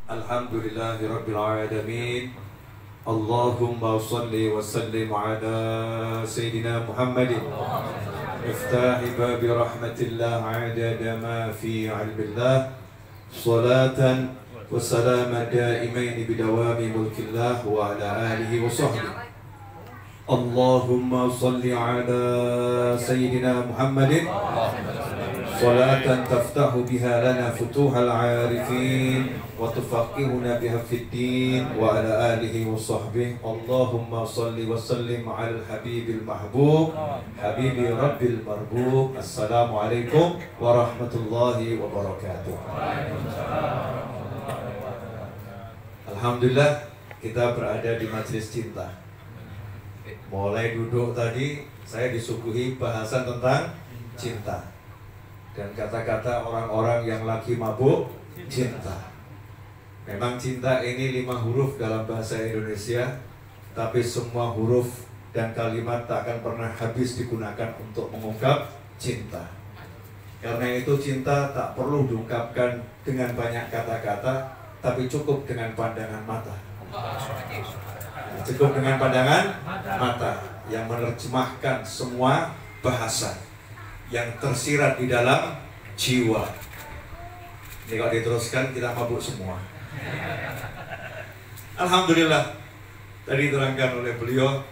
Alhamdulillahi Rabbil Alamin. Allahumma salli wa sallim ala Sayyidina Muhammadin Iftahi babi rahmatillah adada ma fi ilmillah Salatan wa salaman daimain bidawami mulkillah wa ala alihi wa sahbihi. Allahumma salli ala Sayyidina Muhammadin Salatan taftahu biha lana futuhal arifin wa tufaqihuna biha fid din wa ala alihi wa sahbihi. Allahumma salli wa sallim ala al-habibil mahbub habibi rabbil marbub. Assalamualaikum warahmatullahi wabarakatuh. Alhamdulillah kita berada di majelis cinta. Mulai duduk tadi saya disuguhi bahasan tentang cinta dan kata-kata orang-orang yang lagi mabuk cinta. Memang cinta ini 5 huruf dalam bahasa Indonesia, tapi semua huruf dan kalimat tak akan pernah habis digunakan untuk mengungkap cinta. Karena itu cinta tak perlu diungkapkan dengan banyak kata-kata, tapi cukup dengan pandangan mata. Cukup dengan pandangan mata yang menerjemahkan semua bahasa yang tersirat di dalam jiwa. Ini kalau diteruskan kita mabuk semua. Alhamdulillah tadi diterangkan oleh beliau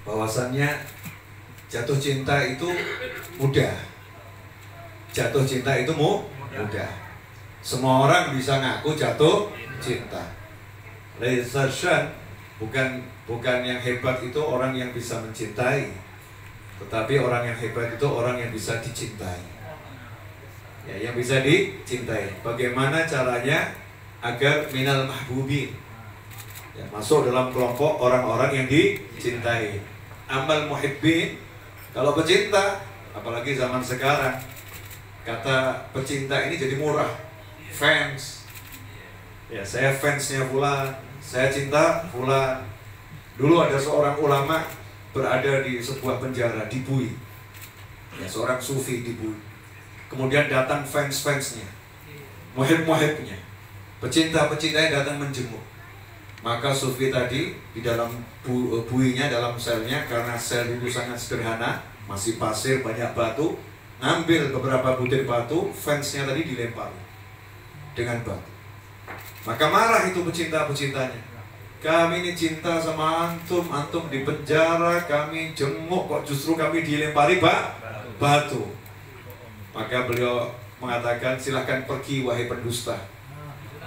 bahwasannya jatuh cinta itu mudah. Jatuh cinta itu mudah. Semua orang bisa ngaku jatuh cinta. Leisure bukan yang hebat itu orang yang bisa mencintai, tetapi orang yang hebat itu orang yang bisa dicintai. Ya, yang bisa dicintai. Bagaimana caranya agar minal mahbubin, ya, masuk dalam kelompok orang-orang yang dicintai. Amal muhibbin, kalau pecinta, apalagi zaman sekarang, kata pecinta ini jadi murah. Fans, ya saya fansnya fulan, saya cinta fulan. Dulu ada seorang ulama berada di sebuah penjara di Bui, ya, seorang sufi di Bui. Kemudian datang fans-fansnya, muhib-muhibnya, pecinta-pecintanya datang menjenguk. Maka sufi tadi di dalam buinya, dalam selnya, karena sel itu sangat sederhana, masih pasir, banyak batu, ngambil beberapa butir batu, fansnya tadi dilempar dengan batu. Maka marah itu pecinta-pecintanya. Kami ini cinta sama antum, antum di penjara, kami jenguk kok justru kami dilempari batu. Maka beliau mengatakan, silahkan pergi wahai pendusta.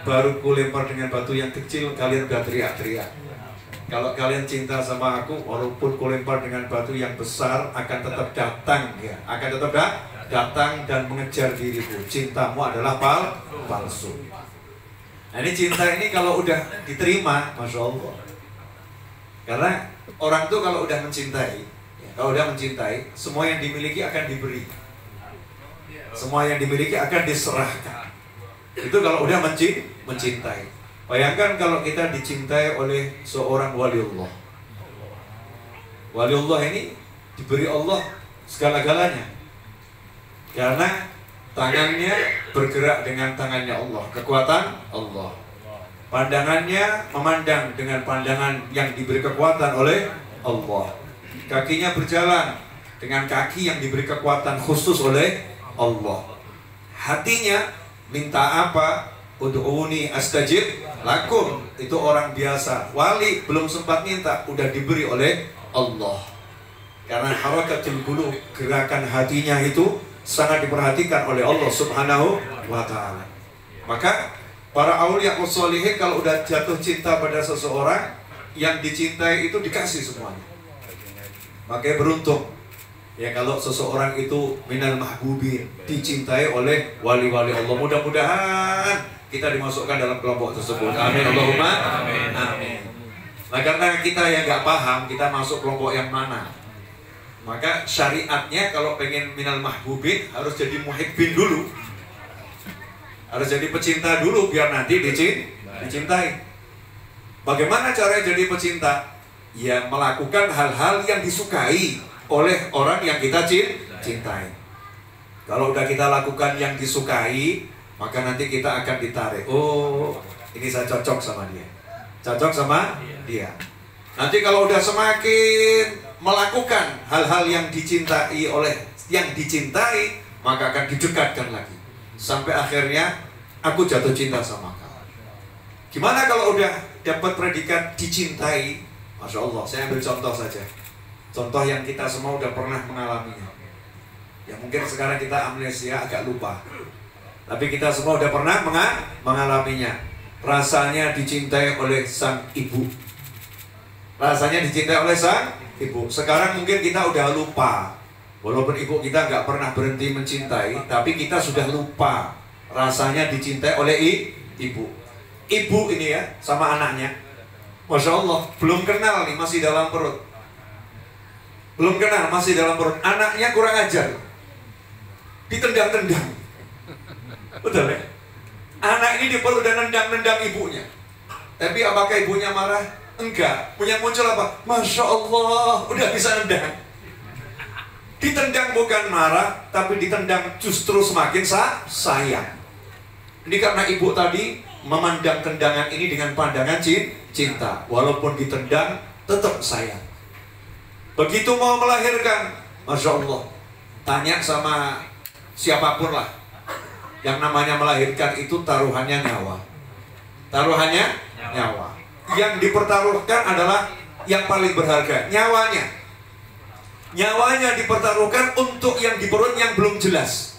Baru ku lempar dengan batu yang kecil, kalian udah teriak-teriak. Kalau kalian cinta sama aku, walaupun ku lempar dengan batu yang besar, akan tetap datang, ya, akan tetap datang dan mengejar diriku. Cintamu adalah palsu. Nah, ini cinta ini kalau udah diterima, Masya Allah. Karena orang tuh kalau udah mencintai, semua yang dimiliki akan diberi. Semua yang dimiliki akan diserahkan. Itu kalau udah mencintai. Bayangkan kalau kita dicintai oleh seorang waliullah. Waliullah ini diberi Allah segala-galanya. Karena tangannya bergerak dengan tangannya Allah, kekuatan Allah. Pandangannya memandang dengan pandangan yang diberi kekuatan oleh Allah. Kakinya berjalan dengan kaki yang diberi kekuatan khusus oleh Allah. Hatinya minta apa? Ud'uni astajib lakum. Itu orang biasa. Wali belum sempat minta, udah diberi oleh Allah. Karena harakatul qulub, gerakan hatinya itu sangat diperhatikan oleh Allah Subhanahu wa ta'ala. Maka para auliya wassalihin kalau udah jatuh cinta pada seseorang, yang dicintai itu dikasih semuanya. Makanya beruntung ya kalau seseorang itu minal mahbubin, dicintai oleh wali-wali Allah. Mudah-mudahan kita dimasukkan dalam kelompok tersebut. Amin Allahumma amin. Nah, karena kita yang nggak paham kita masuk kelompok yang mana, maka syariatnya kalau pengen minal mahbubin harus jadi muhibbin dulu, harus jadi pecinta dulu biar nanti dicintai. Bagaimana caranya jadi pecinta? Ya melakukan hal-hal yang disukai oleh orang yang kita cintai. Kalau udah kita lakukan yang disukai, maka nanti kita akan ditarik. Oh, ini saya cocok sama dia, cocok sama dia. Nanti kalau udah semakin melakukan hal-hal yang dicintai oleh yang dicintai, maka akan didekatkan lagi sampai akhirnya aku jatuh cinta sama kamu. Gimana kalau udah dapat predikat dicintai? Masya Allah, saya ambil contoh saja, contoh yang kita semua udah pernah mengalaminya. Ya mungkin sekarang kita amnesia, agak lupa, tapi kita semua udah pernah mengalaminya. Rasanya dicintai oleh sang ibu, rasanya dicintai oleh sang ibu. Sekarang mungkin kita udah lupa, walaupun ibu kita nggak pernah berhenti mencintai, tapi kita sudah lupa rasanya dicintai oleh ibu. Ibu ini ya sama anaknya, Masya Allah, belum kenal nih, masih dalam perut. Belum kenal, masih dalam perut. Anaknya kurang ajar, ditendang-tendang. Betul ya? Anak ini dipeluk dan nendang-nendang ibunya. Tapi apakah ibunya marah? Enggak. Punya muncul apa? Masya Allah, udah bisa nendang. Ditendang bukan marah, tapi ditendang justru semakin sayang. Ini karena ibu tadi memandang tendangan ini dengan pandangan cinta. Walaupun ditendang, tetap sayang. Begitu mau melahirkan, Masya Allah, tanya sama siapapun lah, yang namanya melahirkan itu taruhannya nyawa. Taruhannya nyawa. Yang dipertaruhkan adalah yang paling berharga, nyawanya. Nyawanya dipertaruhkan untuk yang di perut yang belum jelas.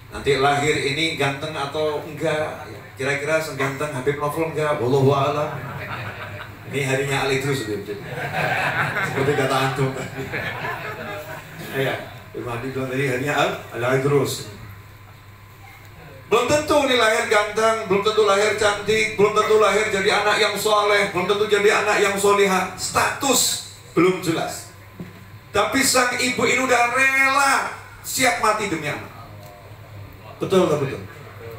Nanti lahir ini ganteng atau enggak, kira-kira seganteng Habib Novel enggak, wallahu a'lam. Ini harinya Ali terus seperti kata antum. Ya, Firmadi bilang tadi harinya Ali terus. Belum tentu nih lahir ganteng, belum tentu lahir cantik, belum tentu lahir jadi anak yang soleh, belum tentu jadi anak yang solihah. Status belum jelas. Tapi sang ibu ini udah rela siap mati demi anak. Betul tak betul?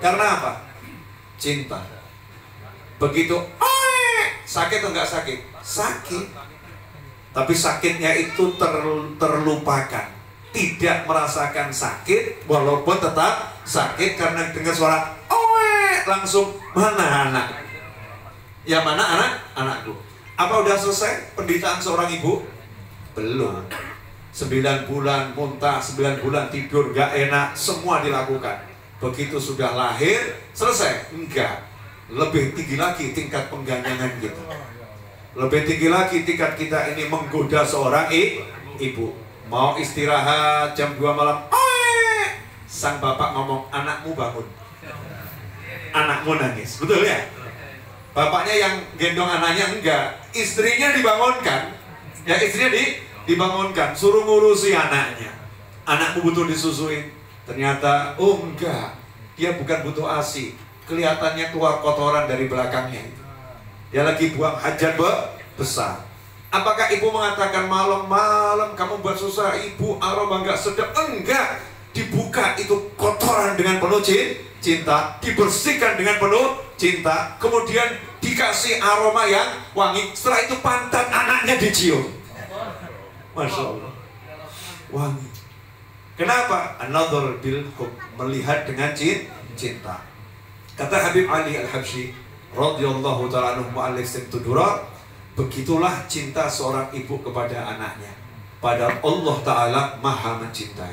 Karena apa? Cinta. Begitu sakit atau enggak sakit? Sakit. Tapi sakitnya itu terlupakan. Tidak merasakan sakit, walaupun tetap sakit karena dengar suara langsung mana anak? Ya mana anakku? Apa udah selesai penderitaan seorang ibu? Belum. 9 bulan muntah, 9 bulan tidur gak enak, semua dilakukan. Begitu sudah lahir, selesai? Enggak. Lebih tinggi lagi tingkat pengganyangan kita. Lebih tinggi lagi tingkat kita ini menggoda seorang ibu. Mau istirahat jam 2 malam, sang bapak ngomong, anakmu bangun. Anakmu nangis, betul ya? Bapaknya yang gendong anaknya enggak, istrinya dibangunkan. Ya istrinya dibangunkan, suruh ngurusi anaknya. Anakmu butuh disusuin. Ternyata, oh enggak, dia bukan butuh ASI. Kelihatannya keluar kotoran dari belakangnya. Dia lagi buang hajat besar. Apakah ibu mengatakan malam-malam kamu buat susah ibu, aroma nggak sedap? Enggak, dibuka itu kotoran dengan penuh cinta, dibersihkan dengan penuh cinta, kemudian dikasih aroma yang wangi. Setelah itu pantat anaknya dicium. Masya Allah, wangi. Kenapa? An-nadhar bil hub, melihat dengan cinta. Kata Habib Ali Al-Habsyi radhiyallahu ta'ala anhu mu'allif Tudura, begitulah cinta seorang ibu kepada anaknya. Padahal Allah Ta'ala maha mencintai.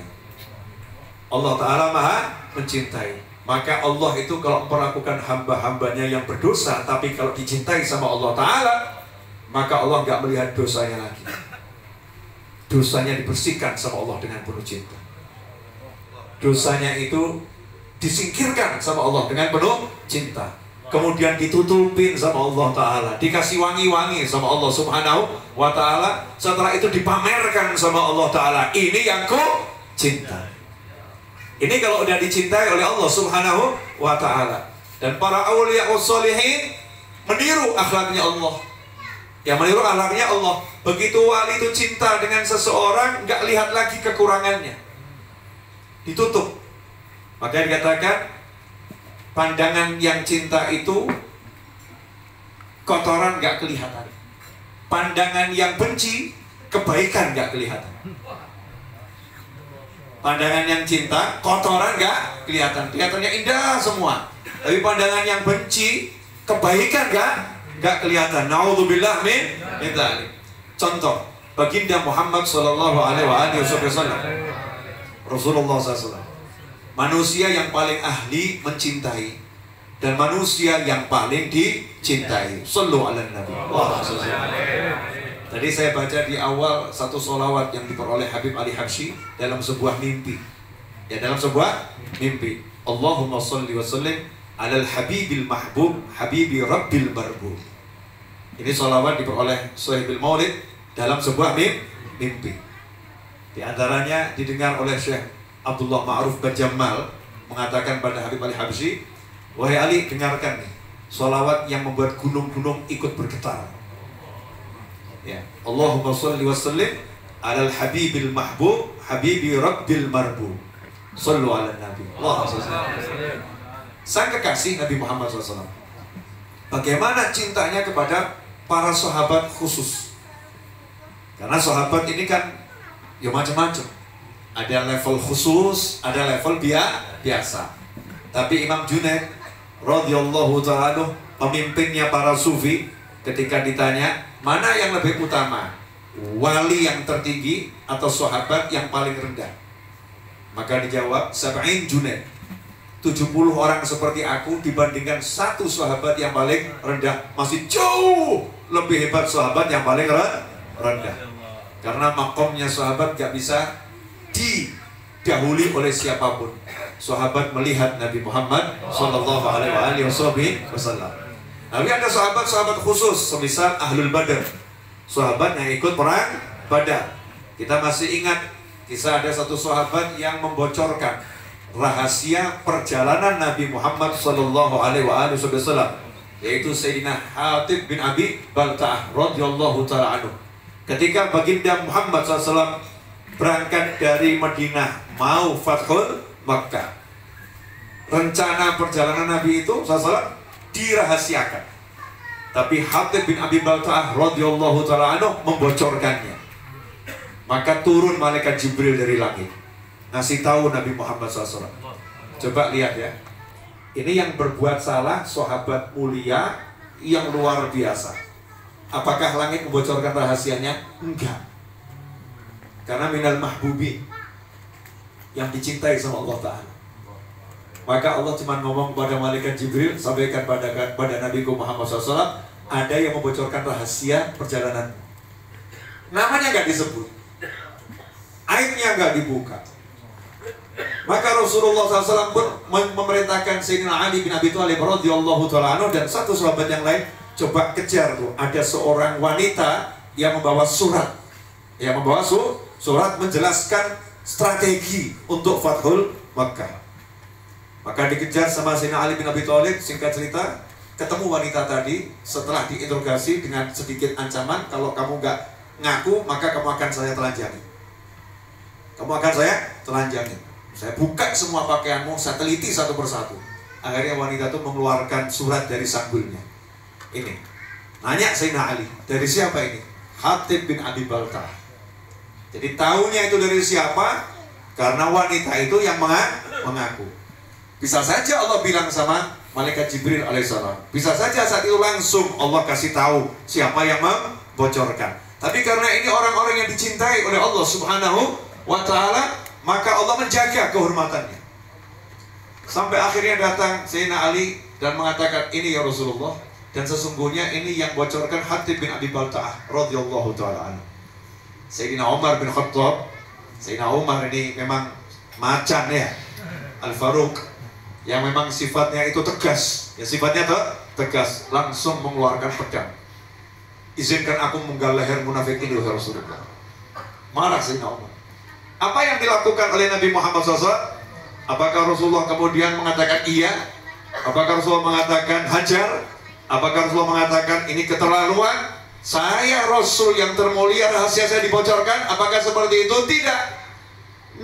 Allah Ta'ala maha mencintai. Maka Allah itu kalau memperlakukan hamba-hambanya yang berdosa, tapi kalau dicintai sama Allah Ta'ala, maka Allah nggak melihat dosanya lagi. Dosanya dibersihkan sama Allah dengan penuh cinta. Dosanya itu disingkirkan sama Allah dengan penuh cinta. Kemudian ditutupin sama Allah Ta'ala, dikasih wangi-wangi sama Allah Subhanahu wa Ta'ala. Setelah itu dipamerkan sama Allah Ta'ala, ini yang ku cinta. Ini kalau udah dicintai oleh Allah Subhanahu wa Ta'ala. Dan para awliya ussolihin meniru akhlaknya Allah. Yang meniru akhlaknya Allah. Begitu wali itu cinta dengan seseorang, nggak lihat lagi kekurangannya, ditutup. Maka dikatakan pandangan yang cinta itu kotoran nggak kelihatan. Pandangan yang benci, kebaikan nggak kelihatan. Pandangan yang cinta, kotoran nggak kelihatan. Kelihatannya indah semua. Tapi pandangan yang benci, kebaikan nggak kelihatan. Naudzubillah min dzalik. Contoh, baginda Muhammad sallallahu alaihi wasallam, Rasulullah SAW, manusia yang paling ahli mencintai dan manusia yang paling dicintai. Sallu ala nabi. Tadi saya baca di awal satu sholawat yang diperoleh Habib Ali Habsyi dalam sebuah mimpi. Ya, dalam sebuah mimpi. Allahumma sholli wa sallim alal habibil mahbub habibi rabbil marbub. Ini sholawat diperoleh Sohibil Maulid dalam sebuah mimpi. Di antaranya didengar oleh Syekh Abdullah Ma'ruf Bajamal mengatakan pada Habib Ali Habsyi, wahai Ali, dengarkan nih sholawat yang membuat gunung-gunung ikut bergetar. Ya, Allahumma sholli wa sallim alal habibil mahbub habibi rabbil marbub. Sallu ala nabi. Sang kekasih Nabi Muhammad SAW, bagaimana cintanya kepada para sahabat khusus. Karena sahabat ini kan ya macam-macam. Ada level khusus, ada level biasa. Tapi Imam Junaid radhiyallahu ta'ala, pemimpinnya para sufi, ketika ditanya mana yang lebih utama, wali yang tertinggi atau sahabat yang paling rendah, maka dijawab, sab'in Junaid, 70 orang seperti aku dibandingkan satu sahabat yang paling rendah. Masih jauh lebih hebat sahabat yang paling rendah. Karena makomnya sahabat gak bisa didahului oleh siapapun. Sahabat melihat Nabi Muhammad sallallahu alaihi wasallam. Tapi ada sahabat-sahabat khusus, semisal Ahlul Badar, sahabat yang ikut perang Badar. Kita masih ingat kisah ada satu sahabat yang membocorkan rahasia perjalanan Nabi Muhammad sallallahu alaihi wasallam, yaitu Sayyidina Hatib bin Abi Balta'ah radhiyallahu ta'ala anhu. Ketika baginda Muhammad SAW berangkat dari Madinah mau Fathul Makkah, rencana perjalanan Nabi itu SAW dirahasiakan. Tapi Hatib bin Abi Balta'ah radhiyallahu ta'ala anhu membocorkannya. Maka turun malaikat Jibril dari langit, ngasih tahu Nabi Muhammad SAW. Coba lihat ya, ini yang berbuat salah sahabat mulia yang luar biasa. Apakah langit membocorkan rahasianya? Enggak. Karena minal mahbubi, yang dicintai sama Allah Ta'ala. Maka Allah cuma ngomong kepada malaikat Jibril, sampaikan pada Nabi Muhammad SAW, ada yang membocorkan rahasia perjalanan. Namanya nggak disebut, aibnya nggak dibuka. Maka Rasulullah SAW pun memerintahkan Sayyidina Ali bin Abi Thalib radhiyallahu ta'ala anhu dan satu sahabat yang lain, coba kejar tuh, ada seorang wanita yang membawa surat, surat menjelaskan strategi untuk Fathul Makkah. Maka dikejar sama Sayyidina Ali bin Abi Thalib. Singkat cerita, ketemu wanita tadi. Setelah diinterogasi dengan sedikit ancaman, kalau kamu nggak ngaku maka kamu akan saya telanjangi. Saya buka semua pakaianmu, saya teliti satu persatu. Akhirnya wanita itu mengeluarkan surat dari sanggulnya. Ini, nanya Sayyidina Ali, dari siapa ini? Hatib bin Abi Balta'ah. Jadi tahunya itu dari siapa? Karena wanita itu yang mengaku. Bisa saja Allah bilang sama malaikat Jibril alaihissalam. Bisa saja saat itu langsung Allah kasih tahu siapa yang membocorkan. Tapi karena ini orang-orang yang dicintai oleh Allah Subhanahu wa ta'ala, maka Allah menjaga kehormatannya. Sampai akhirnya datang Sayyidina Ali dan mengatakan, ini ya Rasulullah, dan sesungguhnya ini yang bocorkan Hatib bin Abi Balta'ah radhiyallahu ta'ala anhu. Sayyidina Umar bin Khattab, Sayyidina Umar ini memang macan ya, Al-Faruq, yang memang sifatnya itu tegas. Ya, sifatnya tegas, langsung mengeluarkan pedang. Izinkan aku menggal leher munafik ini ya Rasulullah. Marah Sayyidina Umar. Apa yang dilakukan oleh Nabi Muhammad SAW? Apakah Rasulullah kemudian mengatakan iya? Apakah Rasulullah mengatakan hajar? Apakah Rasulullah mengatakan ini keterlaluan? Saya Rasul yang termulia, rahasia saya dibocorkan. Apakah seperti itu? Tidak.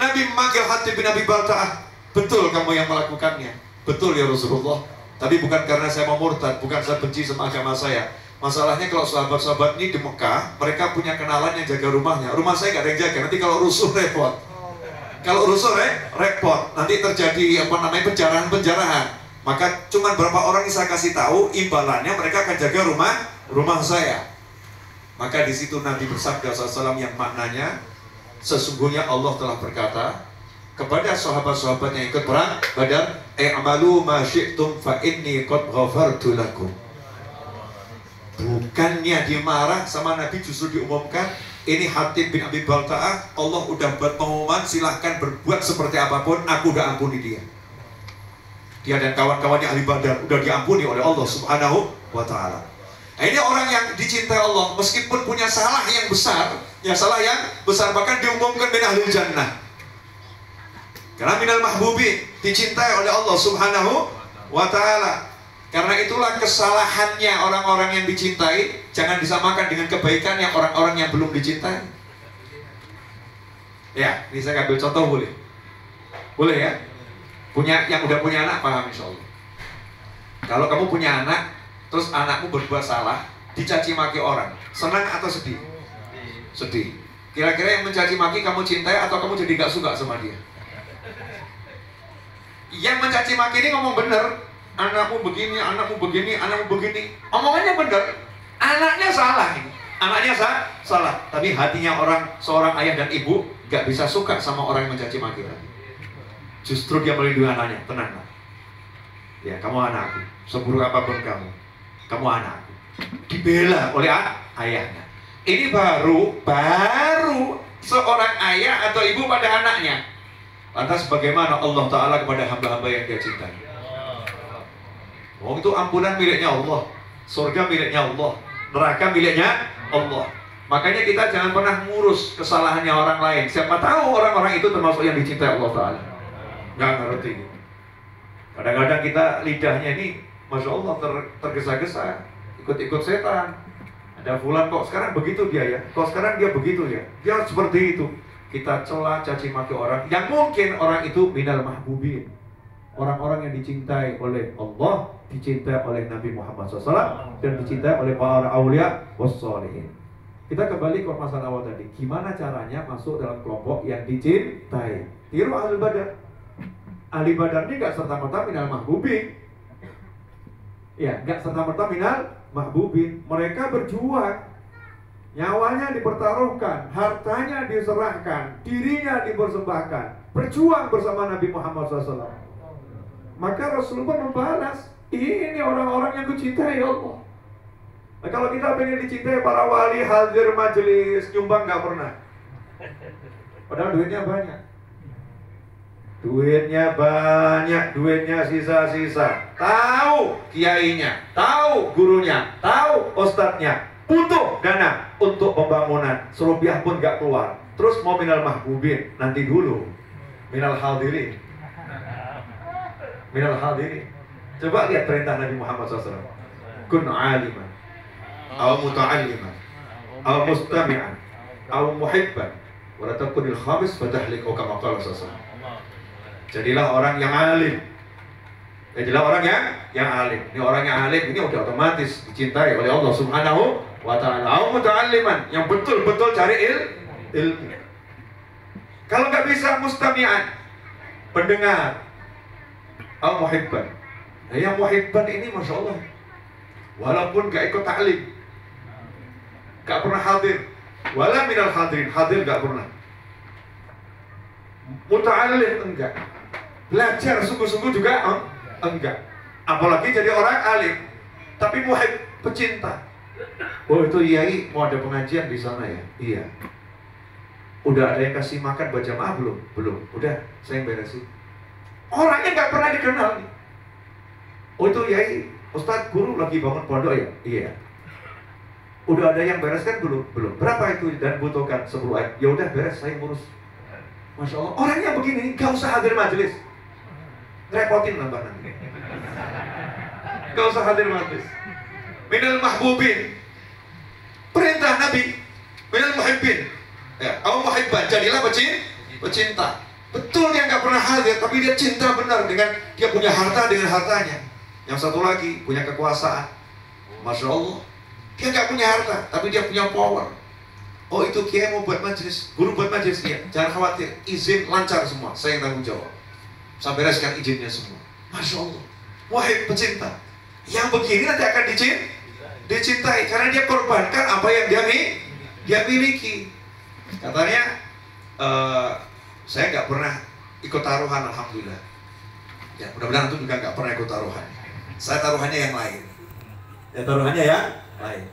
Nabi memanggil Hatib bin Abi Balta'ah. Betul kamu yang melakukannya. Betul ya Rasulullah. Tapi bukan karena saya mau murtad, bukan saya benci sama agama saya. Masalahnya kalau sahabat-sahabat ini di Mekah, mereka punya kenalan yang jaga rumahnya. Rumah saya gak ada yang jaga, nanti kalau rusuh repot. Kalau rusuh repot, nanti terjadi penjarahan-penjarahan. Maka cuma berapa orang yang saya kasih tahu, imbalannya mereka akan jaga rumah saya. Maka di situ Nabi bersabda SAW yang maknanya, sesungguhnya Allah telah berkata kepada sahabat-sahabat yang ikut perang Badar, "I'malu ma syi'tum fa inni qad ghafartu lakum." Bukannya dimarah sama Nabi, justru diumumkan, ini Hatib bin Abi Balta'ah, Allah udah buat pengumuman, silahkan berbuat seperti apapun, aku udah ampuni dia. Dia dan kawan-kawannya ahli Badar udah diampuni oleh Allah Subhanahu wa ta'ala. Nah, ini orang yang dicintai Allah, meskipun punya salah yang besar, bahkan diumumkan min ahlil jannah. Karena minal mahbubi, dicintai oleh Allah Subhanahu wa ta'ala. Karena itulah kesalahannya orang-orang yang dicintai jangan disamakan dengan kebaikan yang orang-orang yang belum dicintai. Ya, ini saya ambil contoh, boleh? Boleh ya? Yang udah punya anak paham insya Allah. Kalau kamu punya anak, terus anakmu berbuat salah, dicaci maki orang, senang atau sedih? Sedih. Kira-kira yang mencaci maki kamu cintai atau kamu jadi gak suka sama dia? Yang mencaci maki ini ngomong bener, anakmu begini, anakmu begini, anakmu begini. Omongannya bener, anaknya salah ini. Anaknya salah, tapi hatinya seorang ayah dan ibu gak bisa suka sama orang yang mencaci maki tadi. Justru dia melindungi anaknya, tenang. Ya, kamu anakku, seburuk apapun kamu anakku. Dibela oleh ayahnya. Ini baru seorang ayah atau ibu pada anaknya. Lantas bagaimana Allah Ta'ala kepada hamba-hamba yang dia cintai? Oh, itu ampunan miliknya Allah, surga miliknya Allah, neraka miliknya Allah. Makanya kita jangan pernah ngurus kesalahannya orang lain. Siapa tahu orang-orang itu termasuk yang dicintai Allah Ta'ala. Nggak ngerti. Kadang-kadang kita lidahnya ini, Masya Allah, tergesa-gesa, ikut-ikut setan. Ada fulan kok sekarang begitu dia ya, kok sekarang dia begitu ya, dia harus seperti itu. Kita celah, caci maki orang yang mungkin orang itu minal mahbubin, orang-orang yang dicintai oleh Allah, dicintai oleh Nabi Muhammad SAW, dan dicintai oleh para awliya wassalihin. Kita kembali ke masalah awal tadi, gimana caranya masuk dalam kelompok yang dicintai? Tiru ahli Badar. Ahli Badar ini gak serta-merta minal mahbubin. Ya, gak serta-merta minal mahbubin. Mereka berjuang, nyawanya dipertaruhkan, hartanya diserahkan, dirinya dipersembahkan, berjuang bersama Nabi Muhammad SAW. Maka Rasulullah membalas, ini orang-orang yang kucintai Allah. Nah, kalau kita pengen dicintai para wali, hadir majelis, nyumbang gak pernah. Padahal duitnya banyak. Duitnya sisa-sisa. Tahu kiainya, tahu gurunya, tahu ustadznya, butuh dana untuk pembangunan, serupiah pun gak keluar. Terus mau minal mahbubin, nanti dulu. Minal hadirin. Coba lihat perintah Nabi Muhammad SAW. Kun aliman, aw muta'alliman, aw mustami'an, aw muhibban, wa la takunil khabis fatahliku kama qala sallallahu. Jadilah orang yang alim. Jadilah orang yang alim. Ini orang yang alim ini udah otomatis dicintai oleh Allah Subhanahu wa ta'ala. Aw muta'alliman, yang betul-betul cari ilmu. Kalau nggak bisa mustami'an, pendengar. Aw muhibban. Nah, yang muhibban ini Masya Allah, walaupun gak ikut ta'lim, gak pernah hadir, wala minal hadirin, hadir gak pernah, muta'allim enggak, belajar sungguh-sungguh juga enggak, apalagi jadi orang alim, tapi muhib, pecinta. Oh itu Yai mau ada pengajian di sana ya? Iya. Udah ada yang kasih makan buat jamaah belum? Belum. Udah, saya yang beresin. Orangnya nggak pernah dikenal nih. Oh itu Yai, Ustadz guru lagi bangun pondok ya? Iya. Udah ada yang bereskan belum? Belum. Berapa itu dan butuhkan 10 ayat? Ya udah beres, saya ngurus. Masya Allah, orangnya begini, gak usah hadir majelis. Repotin nambah nanti. Gak usah hadir majelis. Minal mahbubin. Perintah Nabi. Minal muhibbin. Ya, kamu muhibban, jadilah pecinta. Betul dia nggak pernah hadir, tapi dia cinta benar dengan dia punya harta dengan hartanya. Yang satu lagi punya kekuasaan. Masya Allah, dia nggak punya harta, tapi dia punya power. Oh itu kiai mau buat majelis, guru buat majelis, ya jangan khawatir, izin lancar semua, saya yang tanggung jawab. Saya bereskan izinnya semua. Masya Allah, Wahai pecinta, yang begini nanti akan dicintai karena dia korbankan apa yang dia miliki. Katanya, saya nggak pernah ikut taruhan, alhamdulillah. Ya, mudah-mudahan itu juga nggak pernah ikut taruhan. Saya taruhannya yang lain. Ya, taruhannya yang lain.